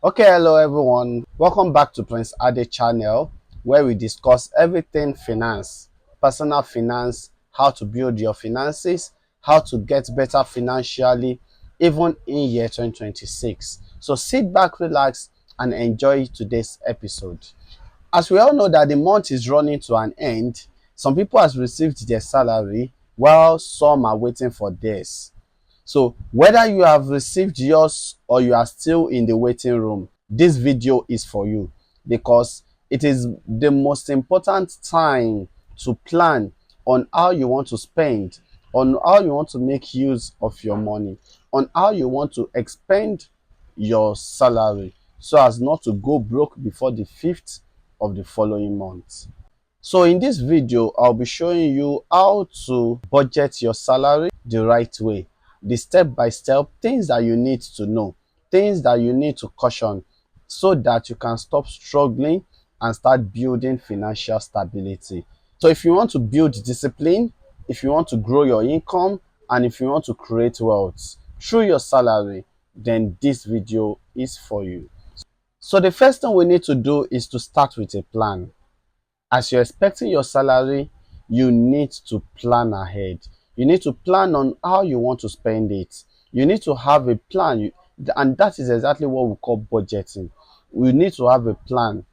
Okay, hello everyone. Welcome back to Prince Ade channel where we discuss everything finance, personal finance, how to build your finances, how to get better financially even in year 2026. So sit back, relax and enjoy today's episode. As we all know that the month is running to an end, some people has received their salary while some are waiting for theirs. So whether you have received yours or you are still in the waiting room, this video is for you because it is the most important time to plan on how you want to spend, on how you want to make use of your money, on how you want to expend your salary so as not to go broke before the 5th of the following month. So in this video, I'll be showing you how to budget your salary the right way, the step-by-step things that you need to know, things that you need to caution so that you can stop struggling and start building financial stability. So if you want to build discipline, if you want to grow your income, and if you want to create wealth through your salary, then this video is for you. So the first thing we need to do is to start with a plan. As you're expecting your salary, you need to plan ahead. You need to plan on how you want to spend it. You need to have a plan, and that is exactly what we call budgeting. We need to have a plan.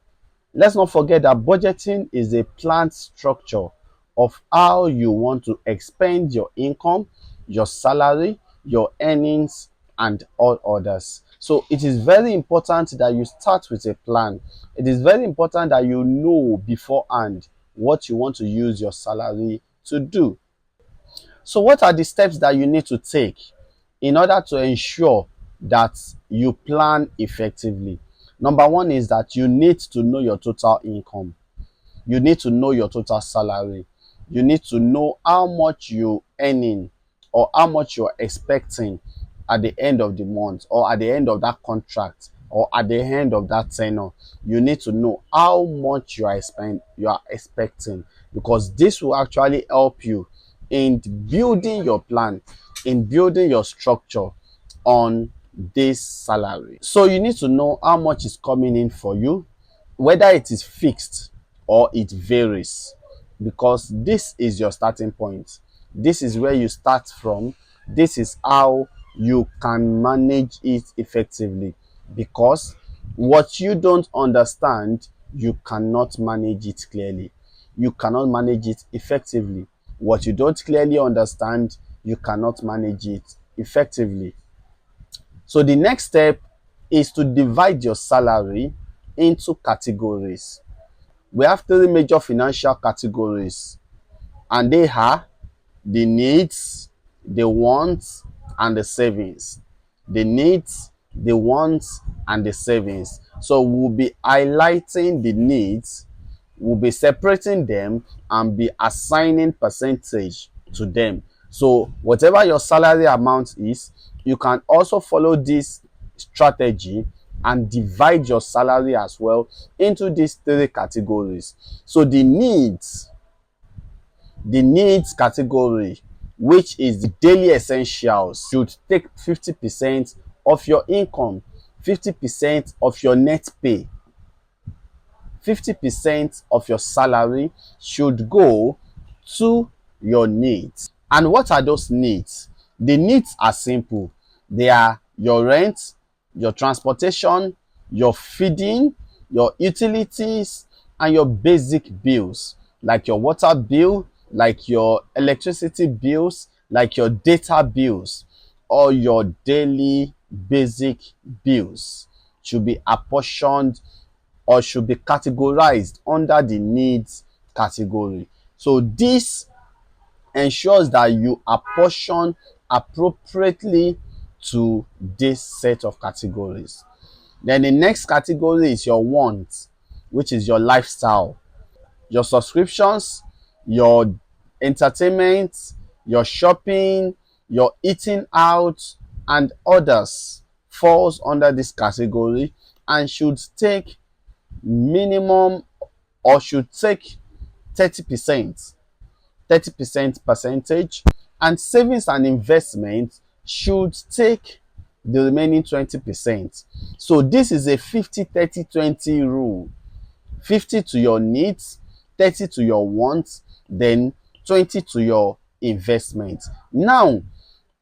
Let's not forget that budgeting is a planned structure of how you want to expend your income, your salary, your earnings, and all others. So it is very important that you start with a plan. It is very important that you know beforehand what you want to use your salary to do. So what are the steps that you need to take in order to ensure that you plan effectively? Number one is that you need to know your total income. You need to know your total salary. You need to know how much you're earning or how much you're expecting at the end of the month or at the end of that contract or at the end of that tenure. You need to know how much you are expecting, because this will actually help you in building your plan, in building your structure on this salary. So you need to know how much is coming in for you, whether it is fixed or it varies, because this is your starting point. This is where you start from. This is how you can manage it effectively, because what you don't understand, you cannot manage it clearly. You cannot manage it effectively. What you don't clearly understand, you cannot manage it effectively. So the next step is to divide your salary into categories. We have three major financial categories, and they are the needs, the wants, and the savings. The needs, the wants, and the savings. So we'll be highlighting the needs, we'll be separating them, and be assigning percentage to them. So whatever your salary amount is, you can also follow this strategy and divide your salary as well into these three categories. So the needs category, which is the daily essentials, should take 50% of your income, 50% of your net pay. 50% of your salary should go to your needs. And what are those needs? The needs are simple. They are your rent, your transportation, your feeding, your utilities, and your basic bills, like your water bill, like your electricity bills, like your data bills, or your daily basic bills should be apportioned or should be categorized under the needs category. So this ensures that you apportion appropriately to this set of categories. Then the next category is your wants, which is your lifestyle, your subscriptions, your entertainment, your shopping, your eating out, and others falls under this category and should take minimum or should take 30%, 30% percentage, and savings and investment should take the remaining 20%. So this is a 50-30-20 rule. 50 to your needs, 30 to your wants, then 20 to your investment. Now,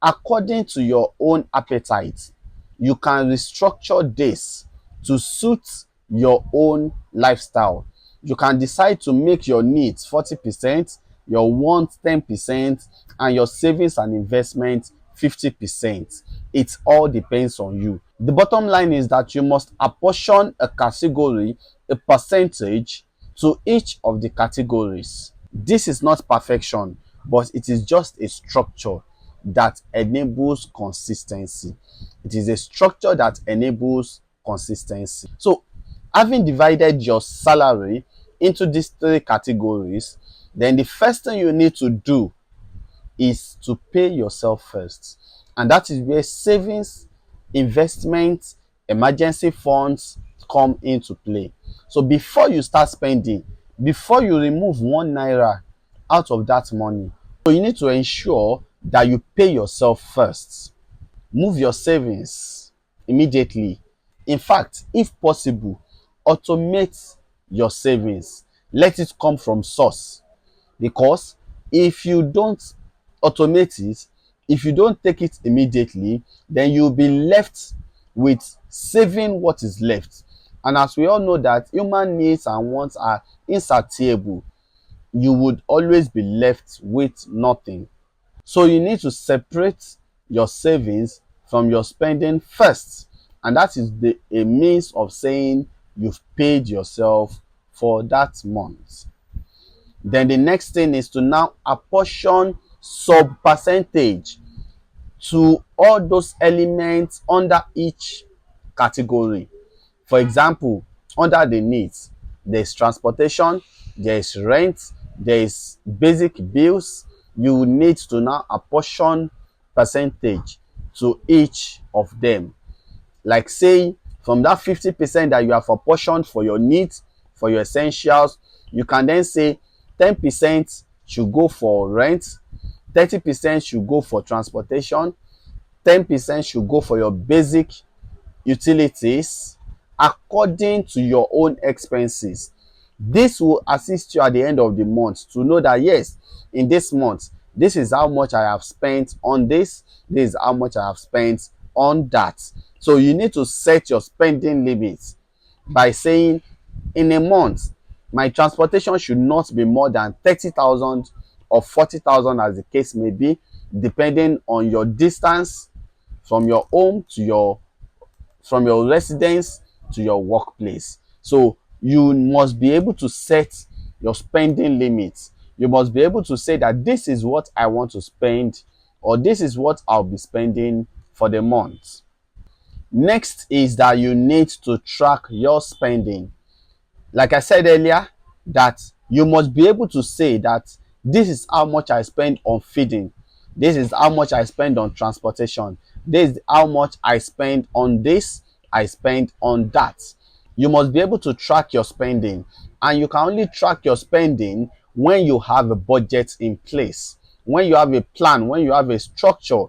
according to your own appetite, you can restructure this to suit your own lifestyle. You can decide to make your needs 40%, your wants 10%, and your savings and investment 50%. It all depends on you. The bottom line is that you must apportion a category, a percentage to each of the categories. This is not perfection, but it is just a structure that enables consistency. It is a structure that enables consistency. So, having divided your salary into these three categories, then the first thing you need to do is to pay yourself first. And that is where savings, investments, emergency funds come into play. So before you start spending, before you remove 1 naira out of that money, so you need to ensure that you pay yourself first. Move your savings immediately. In fact, if possible, automate your savings. Let it come from source, because if you don't automate it, if you don't take it immediately, then you'll be left with saving what is left. And as we all know that human needs and wants are insatiable, you would always be left with nothing. So you need to separate your savings from your spending first, and that is a means of saying you've paid yourself for that month. Then the next thing is to now apportion sub percentage to all those elements under each category. For example, under the needs, there's transportation, there's rent, there's basic bills. You need to now apportion percentage to each of them. Like say, from that 50% that you have apportioned for your needs, for your essentials, you can then say 10% should go for rent, 30% should go for transportation, 10% should go for your basic utilities according to your own expenses. This will assist you at the end of the month to know that yes, in this month, this is how much I have spent on this is how much I have spent on that. So you need to set your spending limits by saying, in a month, my transportation should not be more than 30,000 or 40,000, as the case may be, depending on your distance from your home to from your residence to your workplace. So you must be able to set your spending limits. You must be able to say that this is what I want to spend, or this is what I'll be spending for the month. Next is that you need to track your spending. Like I said earlier, that you must be able to say that this is how much I spend on feeding, this is how much I spend on transportation, this is how much I spend on this, I spend on that. You must be able to track your spending, and you can only track your spending when you have a budget in place, when you have a plan, when you have a structure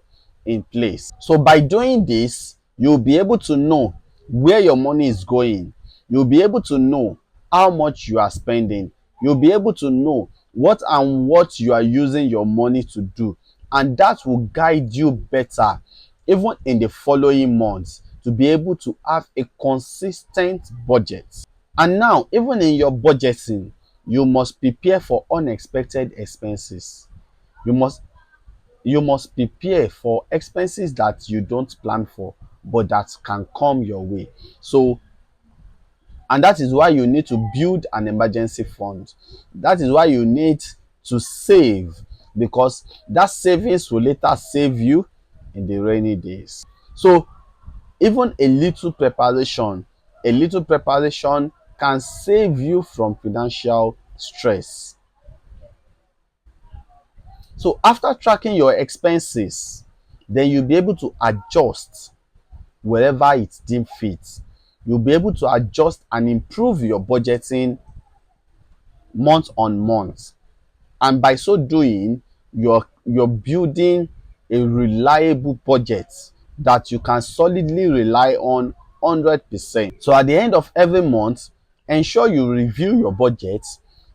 in place. So by doing this, you'll be able to know where your money is going. You'll be able to know how much you are spending. You'll be able to know what you are using your money to do. And that will guide you better, even in the following months, to be able to have a consistent budget. And now, even in your budgeting, you must prepare for unexpected expenses. You must prepare for expenses that you don't plan for, but that can come your way. So, and that is why you need to build an emergency fund. That is why you need to save, because that savings will later save you in the rainy days. So even a little preparation can save you from financial stress. So after tracking your expenses, then you'll be able to adjust wherever it deems fit. You'll be able to adjust and improve your budgeting month on month. And by so doing, you're building a reliable budget that you can solidly rely on 100%. So at the end of every month, ensure you review your budget,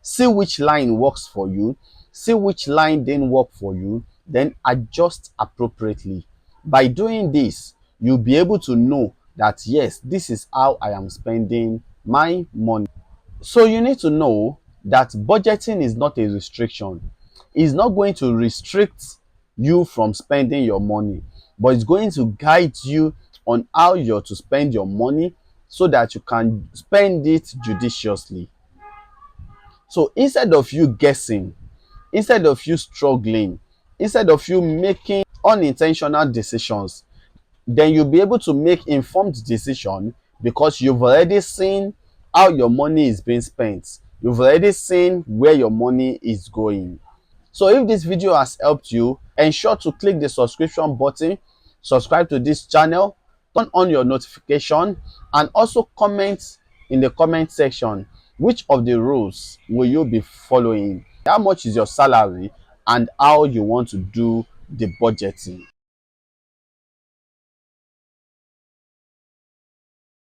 see which line works for you, see which line didn't work for you, then adjust appropriately. By doing this, you'll be able to know that yes, this is how I am spending my money. So you need to know that budgeting is not a restriction. It's not going to restrict you from spending your money, but it's going to guide you on how you're to spend your money so that you can spend it judiciously. So instead of you guessing, instead of you struggling, instead of you making unintentional decisions, then you'll be able to make informed decision because you've already seen how your money is being spent. You've already seen where your money is going. So if this video has helped you, ensure to click the subscription button, subscribe to this channel, turn on your notification, and also comment in the comment section which of the rules will you be following, how much is your salary, and how you want to do the budgeting.